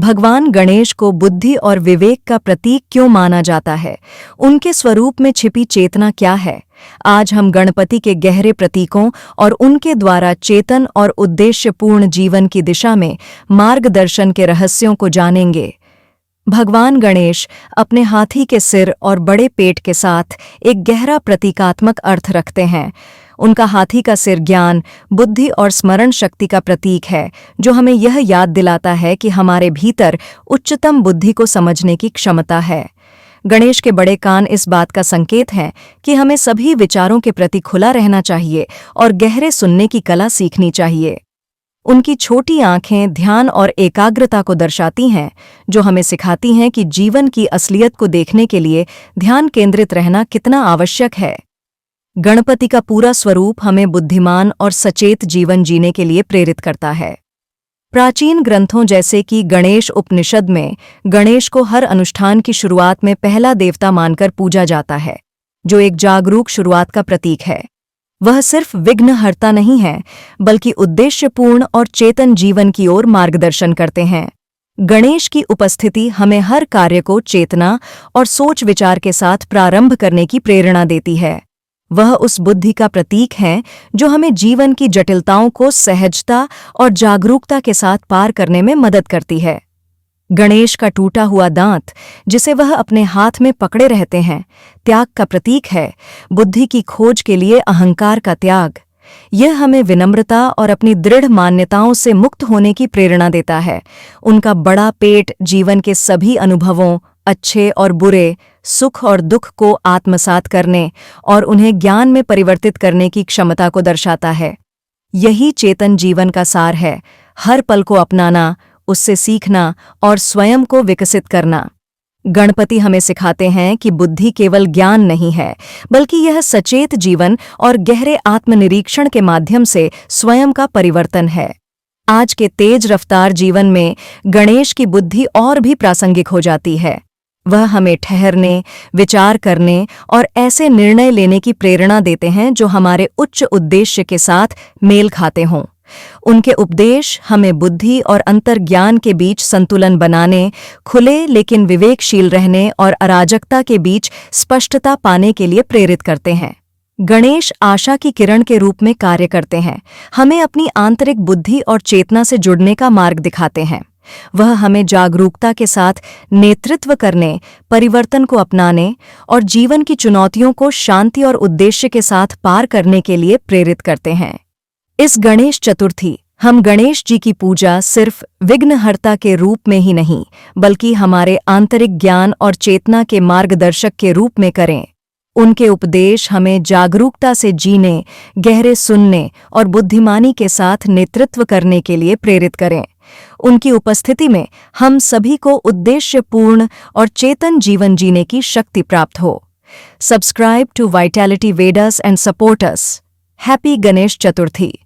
भगवान गणेश को बुद्धि और विवेक का प्रतीक क्यों माना जाता है? उनके स्वरूप में छिपी चेतना क्या है? आज हम गणपति के गहरे प्रतीकों और उनके द्वारा चेतन और उद्देश्यपूर्ण जीवन की दिशा में मार्गदर्शन के रहस्यों को जानेंगे। भगवान गणेश अपने हाथी के सिर और बड़े पेट के साथ एक गहरा प्रतीकात्मक अर्थ रखते हैं। उनका हाथी का सिर ज्ञान, बुद्धि और स्मरण शक्ति का प्रतीक है, जो हमें यह याद दिलाता है कि हमारे भीतर उच्चतम बुद्धि को समझने की क्षमता है। गणेश के बड़े कान इस बात का संकेत हैं कि हमें सभी विचारों के प्रति खुला रहना चाहिए और गहरे सुनने की कला सीखनी चाहिए। उनकी छोटी आंखें ध्यान और एकाग्रता को दर्शाती हैं, जो हमें सिखाती हैं कि जीवन की असलियत को देखने के लिए ध्यान केंद्रित रहना कितना आवश्यक है। गणपति का पूरा स्वरूप हमें बुद्धिमान और सचेत जीवन जीने के लिए प्रेरित करता है। प्राचीन ग्रंथों जैसे कि गणेश उपनिषद में गणेश को हर अनुष्ठान की शुरुआत में पहला देवता मानकर पूजा जाता है, जो एक जागरूक शुरुआत का प्रतीक है। वह सिर्फ विघ्नहर्ता नहीं है, बल्कि उद्देश्यपूर्ण और चेतन जीवन की ओर मार्गदर्शन करते हैं। गणेश की उपस्थिति हमें हर कार्य को चेतना और सोच विचार के साथ प्रारंभ करने की प्रेरणा देती है। वह उस बुद्धि का प्रतीक है जो हमें जीवन की जटिलताओं को सहजता और जागरूकता के साथ पार करने में मदद करती है। गणेश का टूटा हुआ दांत, जिसे वह अपने हाथ में पकड़े रहते हैं, त्याग का प्रतीक है, बुद्धि की खोज के लिए अहंकार का त्याग। यह हमें विनम्रता और अपनी दृढ़ मान्यताओं से मुक्त होने की प्रेरणा देता है। उनका बड़ा पेट जीवन के सभी अनुभवों, अच्छे और बुरे, सुख और दुख को आत्मसात करने और उन्हें ज्ञान में परिवर्तित करने की क्षमता को दर्शाता है। यही चेतन जीवन का सार है, हर पल को अपनाना, उससे सीखना और स्वयं को विकसित करना। गणपति हमें सिखाते हैं कि बुद्धि केवल ज्ञान नहीं है, बल्कि यह सचेत जीवन और गहरे आत्मनिरीक्षण के माध्यम से स्वयं का परिवर्तन है। आज के तेज रफ्तार जीवन में गणेश की बुद्धि और भी प्रासंगिक हो जाती है। वह हमें ठहरने, विचार करने और ऐसे निर्णय लेने की प्रेरणा देते हैं जो हमारे उच्च उद्देश्य के साथ मेल खाते हों। उनके उपदेश हमें बुद्धि और अंतर्ज्ञान के बीच संतुलन बनाने, खुले लेकिन विवेकशील रहने और अराजकता के बीच स्पष्टता पाने के लिए प्रेरित करते हैं। गणेश आशा की किरण के रूप में कार्य करते हैं, हमें अपनी आंतरिक बुद्धि और चेतना से जुड़ने का मार्ग दिखाते हैं। वह हमें जागरूकता के साथ नेतृत्व करने, परिवर्तन को अपनाने और जीवन की चुनौतियों को शांति और उद्देश्य के साथ पार करने के लिए प्रेरित करते हैं। इस गणेश चतुर्थी हम गणेश जी की पूजा सिर्फ विघ्नहर्ता के रूप में ही नहीं, बल्कि हमारे आंतरिक ज्ञान और चेतना के मार्गदर्शक के रूप में करें। उनके उपदेश हमें जागरूकता से जीने, गहरे सुनने और बुद्धिमानी के साथ नेतृत्व करने के लिए प्रेरित करें। उनकी उपस्थिति में हम सभी को उद्देश्यपूर्ण और चेतन जीवन जीने की शक्ति प्राप्त हो। Subscribe to Vitality Vedas and support us. Happy Ganesh Chaturthi.